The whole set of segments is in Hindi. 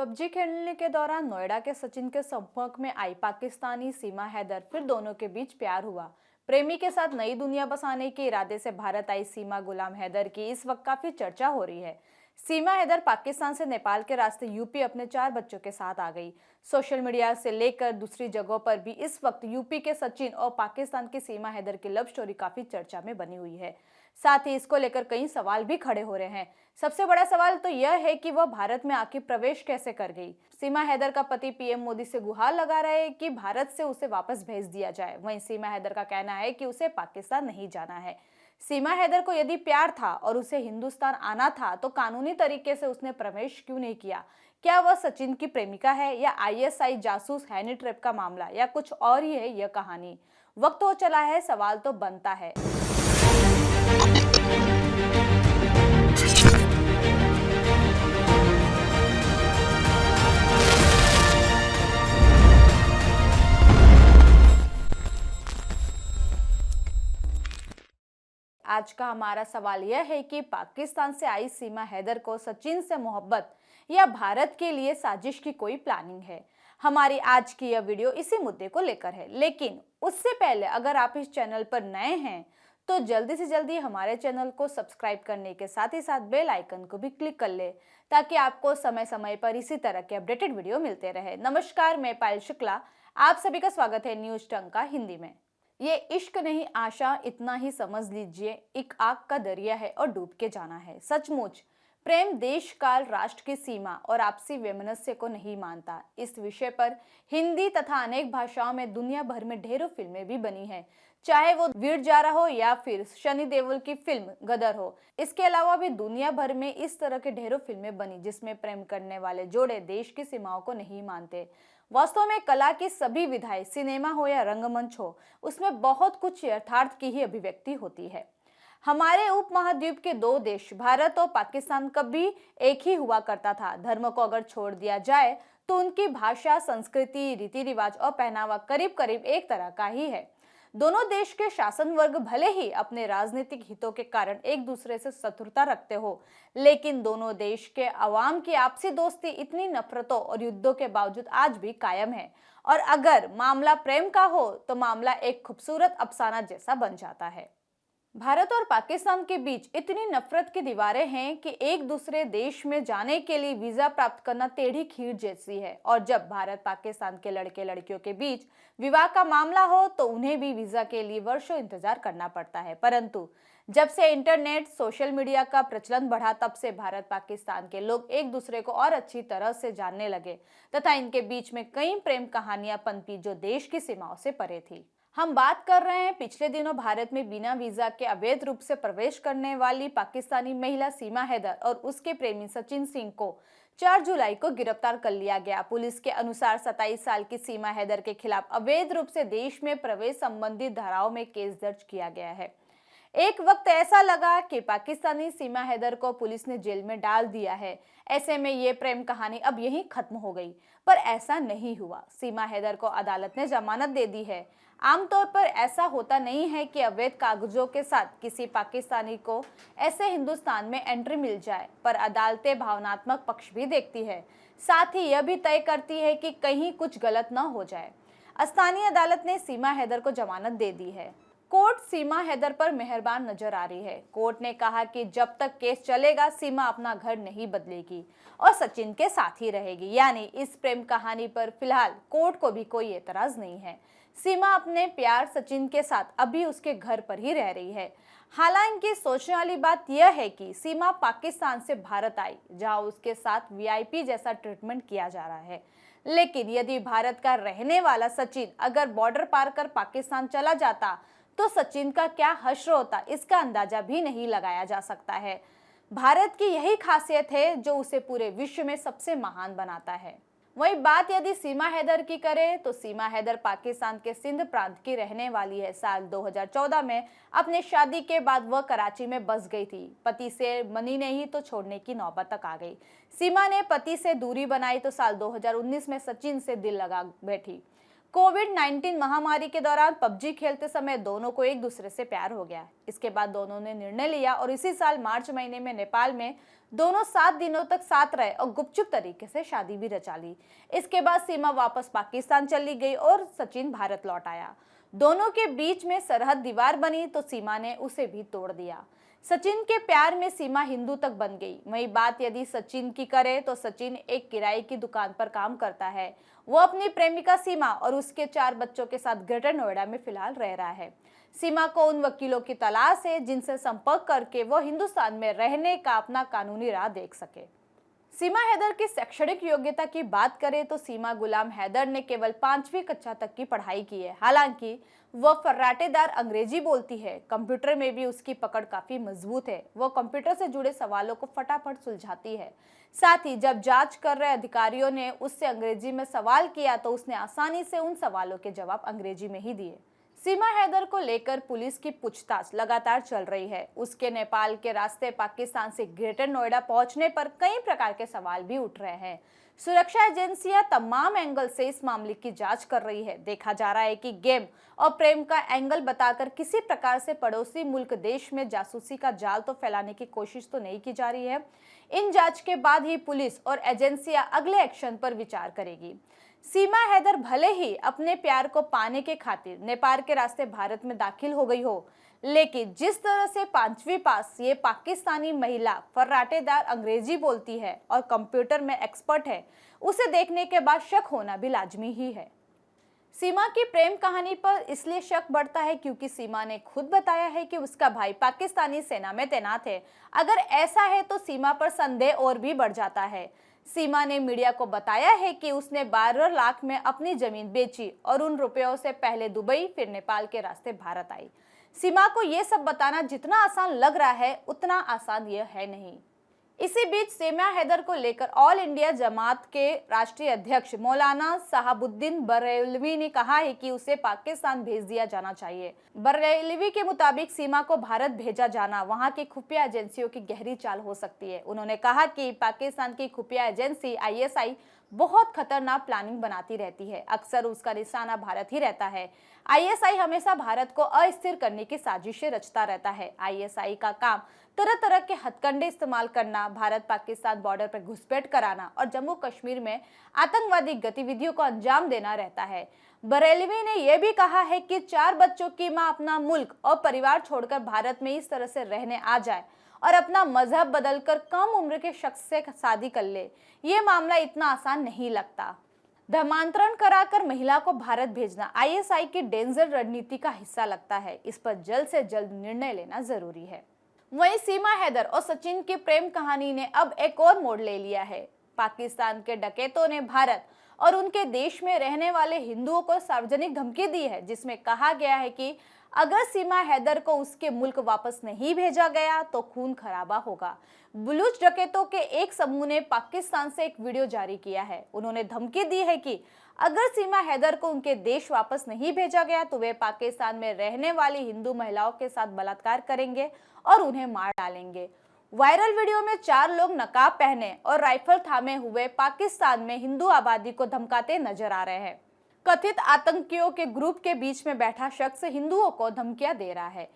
पबजी खेलने के दौरान नोएडा के सचिन के संपर्क में आई पाकिस्तानी सीमा हैदर, फिर दोनों के बीच प्यार हुआ। प्रेमी के साथ नई दुनिया बसाने के इरादे से भारत आई सीमा गुलाम हैदर की इस वक्त काफी चर्चा हो रही है। सीमा हैदर पाकिस्तान से नेपाल के रास्ते यूपी अपने 4 बच्चों के साथ आ गई। सोशल मीडिया से लेकर दूसरी जगहों पर भी इस वक्त यूपी के सचिन और पाकिस्तान की सीमा हैदर की लव स्टोरी काफी चर्चा में बनी हुई है। साथ ही इसको लेकर कई सवाल भी खड़े हो रहे हैं। सबसे बड़ा सवाल तो यह है कि वह भारत में आखिर प्रवेश कैसे कर गई। सीमा हैदर का पति पीएम मोदी से गुहार लगा रहे हैं कि भारत से उसे वापस भेज दिया जाए। वहीं सीमा हैदर का कहना है कि उसे पाकिस्तान नहीं जाना है। सीमा हैदर को यदि प्यार था और उसे हिंदुस्तान आना था तो कानूनी तरीके से उसने प्रवेश क्यों नहीं किया। क्या वह सचिन की प्रेमिका है या आईएसआई जासूस हैनी ट्रैप का मामला या कुछ और ही है यह कहानी। वक्त हो चला है, सवाल तो बनता है। आज का हमारा सवाल यह है कि पाकिस्तान से आई सीमा हैदर को सचिन से मोहब्बत या भारत के लिए साजिश की कोई प्लानिंग है। हमारी आज की यह वीडियो इसी मुद्दे को लेकर है, लेकिन उससे पहले अगर आप इस चैनल पर नए हैं तो जल्दी से जल्दी हमारे चैनल को सब्सक्राइब करने के साथ ही साथ बेल आइकन को भी क्लिक कर ले, ताकि आपको समय समय पर इसी तरह के अपडेटेड वीडियो मिलते रहे। नमस्कार, मैं पायल शुक्ला, आप सभी का स्वागत है न्यूज टंका हिंदी में। ये इश्क नहीं आशा, इतना ही समझ लीजिए, एक आग का दरिया है और डूब के जाना है। सचमुच प्रेम देश काल राष्ट्र की सीमा और आपसी वैमनस्य को नहीं मानता। इस विषय पर हिंदी तथा अनेक भाषाओं में दुनिया भर में ढेरों फिल्में भी बनी हैं, चाहे वो वीर जारा हो या फिर सनी देओल की फिल्म गदर हो। इसके अलावा भी दुनिया भर में इस तरह के ढेरों फिल्में बनी जिसमें प्रेम करने वाले जोड़े देश की सीमाओं को नहीं मानते। वास्तव में कला की सभी विधाएं, सिनेमा हो या रंगमंच हो, उसमें बहुत कुछ यथार्थ की ही अभिव्यक्ति होती है। हमारे उपमहाद्वीप के दो देश भारत और पाकिस्तान कभी एक ही हुआ करता था। धर्म को अगर छोड़ दिया जाए तो उनकी भाषा, संस्कृति, रीति रिवाज और पहनावा करीब करीब एक तरह का ही है। दोनों देश के शासन वर्ग भले ही अपने राजनीतिक हितों के कारण एक दूसरे से शत्रुता रखते हो, लेकिन दोनों देश के अवाम की आपसी दोस्ती इतनी नफरतों और युद्धों के बावजूद आज भी कायम है। और अगर मामला प्रेम का हो तो मामला एक खूबसूरत अफसाना जैसा बन जाता है। भारत और पाकिस्तान के बीच इतनी नफरत की दीवारें हैं कि एक दूसरे देश में जाने के लिए वीजा प्राप्त करना टेढ़ी खीर जैसी है। और जब भारत पाकिस्तान के लड़के लड़कियों के बीच विवाह का मामला हो तो उन्हें भी वीजा के लिए वर्षों इंतजार करना पड़ता है। परंतु जब से इंटरनेट, सोशल मीडिया का प्रचलन बढ़ा, तब से भारत पाकिस्तान के लोग एक दूसरे को और अच्छी तरह से जानने लगे तथा इनके बीच में कई प्रेम कहानियां पनपी जो देश की सीमाओं से परे थी। हम बात कर रहे हैं पिछले दिनों भारत में बिना वीजा के अवैध रूप से प्रवेश करने वाली पाकिस्तानी महिला सीमा हैदर और उसके प्रेमी सचिन सिंह को 4 जुलाई को गिरफ्तार कर लिया गया। पुलिस के अनुसार 27 साल की सीमा हैदर के खिलाफ अवैध रूप से देश में प्रवेश संबंधी धाराओं में केस दर्ज किया गया है। एक वक्त ऐसा लगा कि पाकिस्तानी सीमा हैदर को पुलिस ने जेल में डाल दिया है। ऐसे में ये प्रेम कहानी अब यहीं खत्म हो गई, पर ऐसा नहीं हुआ। सीमा हैदर को अदालत ने जमानत दे दी है। आमतौर पर ऐसा होता नहीं है कि अवैध कागजों के साथ किसी पाकिस्तानी को ऐसे हिंदुस्तान में एंट्री मिल जाए, पर अदालतें भावनात्मक पक्ष भी देखती है, साथ ही यह भी तय करती है कि कहीं कुछ गलत न हो जाए। स्थानीय अदालत ने सीमा हैदर को जमानत दे दी है। कोर्ट सीमा हैदर पर मेहरबान नजर आ रही है। कोर्ट ने कहा कि जब तक केस चलेगा सीमा अपना घर नहीं बदलेगी और सचिन के साथ ही रहेगी। यानी इस प्रेम कहानी पर फिलहाल कोर्ट को भी कोई एतराज नहीं है। सीमा अपने प्यार सचिन के साथ अभी उसके घर पर ही रह रही है। हालांकि सोचने वाली बात यह है कि सीमा पाकिस्तान से भारत आई, जहां उसके साथ वीआईपी जैसा ट्रीटमेंट किया जा रहा है। लेकिन यदि भारत का रहने वाला सचिन अगर बॉर्डर पार कर पाकिस्तान चला जाता तो सचिन का क्या हश्र होता, इसका अंदाजा भी नहीं लगाया जा सकता है। भारत की यही खासियत है जो उसे पूरे विश्व में सबसे महान बनाता है। वही बात यदि सीमा हैदर की करें तो सीमा हैदर पाकिस्तान के सिंध प्रांत की रहने वाली है। साल 2014 में अपने शादी के बाद वह कराची में बस गई थी। पति से मनी नहीं तो छोड़ने की नौबत तक आ गई। सीमा ने पति से दूरी बनाई तो साल 2019 में सचिन से दिल लगा बैठी। कोविड-19 महामारी के दौरान पबजी खेलते समय दोनों को एक दूसरे से प्यार हो गया। इसके बाद दोनों ने निर्णय लिया और इसी साल मार्च महीने में नेपाल में दोनों 7 दिनों तक साथ रहे और गुपचुप तरीके से शादी भी रचा ली। इसके बाद सीमा वापस पाकिस्तान चली गई और सचिन भारत लौट आया। दोनों के बीच में सरहद दीवार बनी तो सीमा ने उसे भी तोड़ दिया। सचिन के प्यार में सीमा हिंदू तक बन गई। वही बात यदि सचिन की करे तो सचिन एक किराए की दुकान पर काम करता है। वो अपनी प्रेमिका सीमा और उसके 4 बच्चों के साथ ग्रेटर नोएडा में फिलहाल रह रहा है। सीमा को उन वकीलों की तलाश है जिनसे संपर्क करके वो हिंदुस्तान में रहने का अपना कानूनी राह देख सके। सीमा हैदर की शैक्षणिक योग्यता की बात करें तो सीमा गुलाम हैदर ने केवल 5वीं कक्षा तक की पढ़ाई की है। हालांकि वह फर्राटेदार अंग्रेजी बोलती है। कंप्यूटर में भी उसकी पकड़ काफी मजबूत है। वह कंप्यूटर से जुड़े सवालों को फटाफट सुलझाती है। साथ ही जब जांच कर रहे अधिकारियों ने उससे अंग्रेजी में सवाल किया तो उसने आसानी से उन सवालों के जवाब अंग्रेजी में ही दिए। सीमा हैदर को लेकर पुलिस की पूछताछ लगातार चल रही है। उसके नेपाल के रास्ते पाकिस्तान से ग्रेटर नोएडा पहुंचने पर कई प्रकार के सवाल भी उठ रहे हैं। सुरक्षा एजेंसियां तमाम एंगल से इस मामले की जांच कर रही है। देखा जा रहा है कि गेम और प्रेम का एंगल बताकर किसी प्रकार से पड़ोसी मुल्क देश में जासूसी का जाल तो फैलाने की कोशिश तो नहीं की जा रही है। इन जांच के बाद ही पुलिस और एजेंसियां अगले एक्शन पर विचार करेगी। सीमा हैदर भले ही अपने प्यार को पाने के खातिर नेपाल के रास्ते भारत में दाखिल हो गई हो, लेकिन जिस तरह से 5वीं पास ये पाकिस्तानी महिला फर्राटेदार अंग्रेजी बोलती है और कंप्यूटर में एक्सपर्ट है, उसे देखने के बाद शक होना भी लाजमी ही है। सीमा की प्रेम कहानी पर इसलिए शक बढ़ता है क्योंकि सीमा ने खुद बताया है कि उसका भाई पाकिस्तानी सेना में तैनात है। अगर ऐसा है तो सीमा पर संदेह और भी बढ़ जाता है। सीमा ने मीडिया को बताया है कि उसने 12 लाख में अपनी जमीन बेची और उन रुपयों से पहले दुबई फिर नेपाल के रास्ते भारत आई। सीमा को यह सब बताना जितना आसान लग रहा है उतना आसान यह है नहीं। इसी बीच सीमा हैदर को लेकर ऑल इंडिया जमात के राष्ट्रीय अध्यक्ष मौलाना साहबुद्दीन बरेलवी ने कहा है कि उसे पाकिस्तान भेज दिया जाना चाहिए। बरेलवी के मुताबिक सीमा को भारत भेजा जाना वहां की खुफिया एजेंसियों की गहरी चाल हो सकती है। उन्होंने कहा कि पाकिस्तान की खुफिया एजेंसी ISI बहुत खतरनाक प्लानिंग बनाती रहती है। अक्सर उसका निशाना भारत ही रहता है। ISI हमेशा भारत को अस्थिर करने की साजिशें रचता रहता है। ISI का काम तरह तरह के हथकंडे इस्तेमाल करना, भारत पाकिस्तान बॉर्डर पर घुसपैठ कराना और जम्मू कश्मीर में आतंकवादी गतिविधियों को अंजाम देना रहता है। बरेलवी ने यह भी कहा है कि 4 बच्चों की मां अपना मुल्क और परिवार छोड़कर भारत में इस तरह से रहने आ जाए और अपना मजहब बदलकर कम उम्र के शख्स से शादी कर ले, ये मामला इतना आसान नहीं लगता। धर्मांतरण कराकर महिला को भारत भेजना ISI की डेंजर रणनीति का हिस्सा लगता है। इस पर जल्द से जल्द निर्णय लेना जरूरी है। वहीं सीमा हैदर और सचिन की प्रेम कहानी ने अब एक और मोड़ ले लिया है। पाकिस्तान के डकैतों ने भारत और उनके देश में रहने वाले हिंदुओं को सार्वजनिक धमकी दी है, जिसमें कहा गया है कि अगर सीमा हैदर को उसके मुल्क वापस नहीं भेजा गया तो खून खराबा होगा। बलूच डकैतों के एक समूह ने पाकिस्तान से एक वीडियो जारी किया है। उन्होंने धमकी दी है कि अगर सीमा हैदर को उनके देश वापस नहीं भेजा गया तो वे पाकिस्तान में रहने वाली हिंदू महिलाओं के साथ बलात्कार करेंगे और उन्हें मार डालेंगे। वायरल वीडियो में 4 लोग नकाब पहने और राइफल थामे हुए पाकिस्तान में हिंदू आबादी को धमकाते नजर आ रहे हैं। कथित आतंकियों के ग्रुप के बीच में बैठा शख्स हिंदुओं को धमकियां दे रहा है।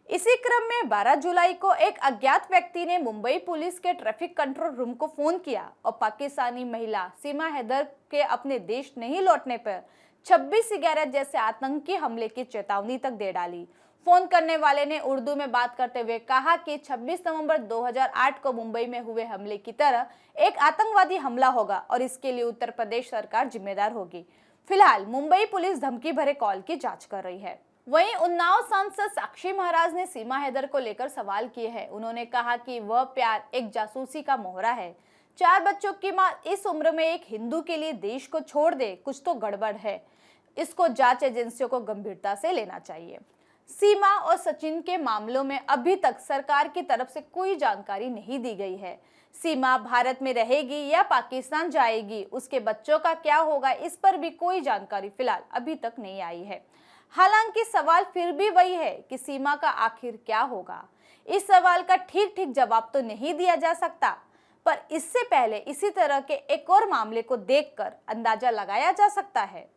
इसी क्रम में 12 जुलाई को एक अज्ञात व्यक्ति ने मुंबई पुलिस के ट्रैफिक कंट्रोल रूम को फोन किया और पाकिस्तानी महिला सीमा हैदर के अपने देश नहीं लौटने पर 26 सिगरेट जैसे आतंकी हमले की चेतावनी तक दे डाली। फोन करने वाले ने उर्दू में बात करते हुए कहा कि 26 नवंबर 2008 को मुंबई में हुए हमले की तरह एक आतंकवादी हमला होगा और इसके लिए उत्तर प्रदेश सरकार जिम्मेदार होगी। फिलहाल मुंबई पुलिस धमकी भरे कॉल की जांच कर रही है। वहीं उन्नाव सांसद साक्षी महाराज ने सीमा हैदर को लेकर सवाल किए हैं। उन्होंने कहा कि वह प्यार एक जासूसी का मोहरा है। 4 बच्चों की मां इस उम्र में एक हिंदू के लिए देश को छोड़ दे, कुछ तो गड़बड़ है। इसको जांच एजेंसियों को गंभीरता से लेना चाहिए। सीमा और सचिन के मामलों में अभी तक सरकार की तरफ से कोई जानकारी नहीं दी गई है। सीमा भारत में रहेगी या पाकिस्तान जाएगी, उसके बच्चों का क्या होगा, इस पर भी कोई जानकारी फिलहाल अभी तक नहीं आई है। हालांकि सवाल फिर भी वही है कि सीमा का आखिर क्या होगा। इस सवाल का ठीक जवाब तो नहीं दिया जा सकता, पर इससे पहले इसी तरह के एक और मामले को देखकर अंदाजा लगाया जा सकता है।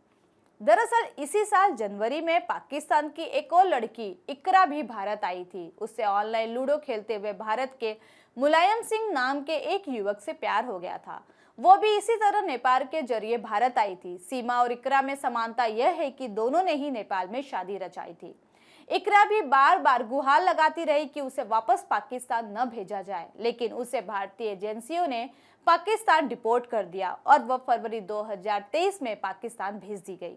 दरअसल इसी साल जनवरी में पाकिस्तान की एक और लड़की इकरा भी भारत आई थी। उससे ऑनलाइन लूडो खेलते हुए भारत के मुलायम सिंह नाम के एक युवक से प्यार हो गया था। वो भी इसी तरह नेपाल के जरिए भारत आई थी। सीमा और इकरा में समानता यह है कि दोनों ने ही नेपाल में शादी रचाई थी। इकरा भी बार बार गुहार लगाती रही कि उसे वापस पाकिस्तान न भेजा जाए, लेकिन उसे भारतीय एजेंसियों ने पाकिस्तान डिपोर्ट कर दिया और वह फरवरी 2023 में पाकिस्तान भेज दी गई।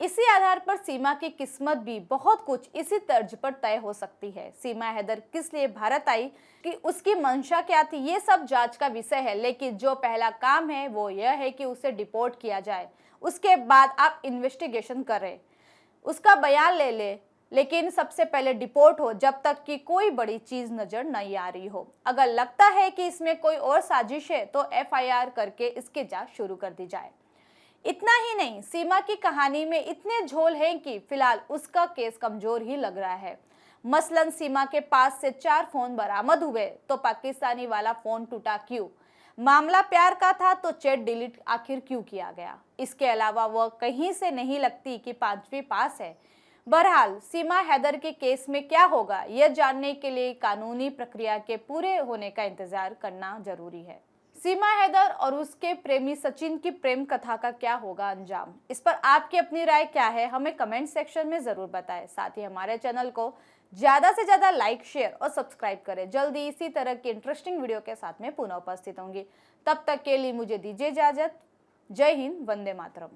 इसी आधार पर सीमा की किस्मत भी बहुत कुछ इसी तर्ज पर तय हो सकती है। सीमा हैदर किस लिए भारत आई, कि उसकी मंशा क्या थी, ये सब जांच का विषय है। लेकिन जो पहला काम है वो यह है कि उसे डिपोर्ट किया जाए। उसके बाद आप इन्वेस्टिगेशन करें, उसका बयान ले ले, लेकिन सबसे पहले डिपोर्ट हो जब तक कि कोई बड़ी चीज नजर नहीं आ रही हो। अगर लगता है कि इसमें कोई और साजिश है तो एफआईआर करके इसकी जांच शुरू कर दी जाए। इतना ही नहीं, सीमा की कहानी में इतने झोल हैं कि फिलहाल उसका केस कमजोर ही लग रहा है। मसलन सीमा के पास से 4 फोन बरामद हुए तो पाकिस्तानी वाला फोन टूटा क्यों? मामला प्यार का था तो चैट डिलीट आखिर क्यों किया गया? इसके अलावा वह कहीं से नहीं लगती कि 5वीं पास है। बहरहाल सीमा हैदर के केस में क्या होगा, यह जानने के लिए कानूनी प्रक्रिया के पूरे होने का इंतजार करना जरूरी है। सीमा हैदर और उसके प्रेमी सचिन की प्रेम कथा का क्या होगा अंजाम, इस पर आपकी अपनी राय क्या है, हमें कमेंट सेक्शन में जरूर बताएं। साथ ही हमारे चैनल को ज्यादा से ज्यादा लाइक, शेयर और सब्सक्राइब करें। जल्दी इसी तरह की इंटरेस्टिंग वीडियो के साथ में पुनः उपस्थित होंगी। तब तक के लिए मुझे दीजिए इजाजत। जय हिंद, वंदे मातरम।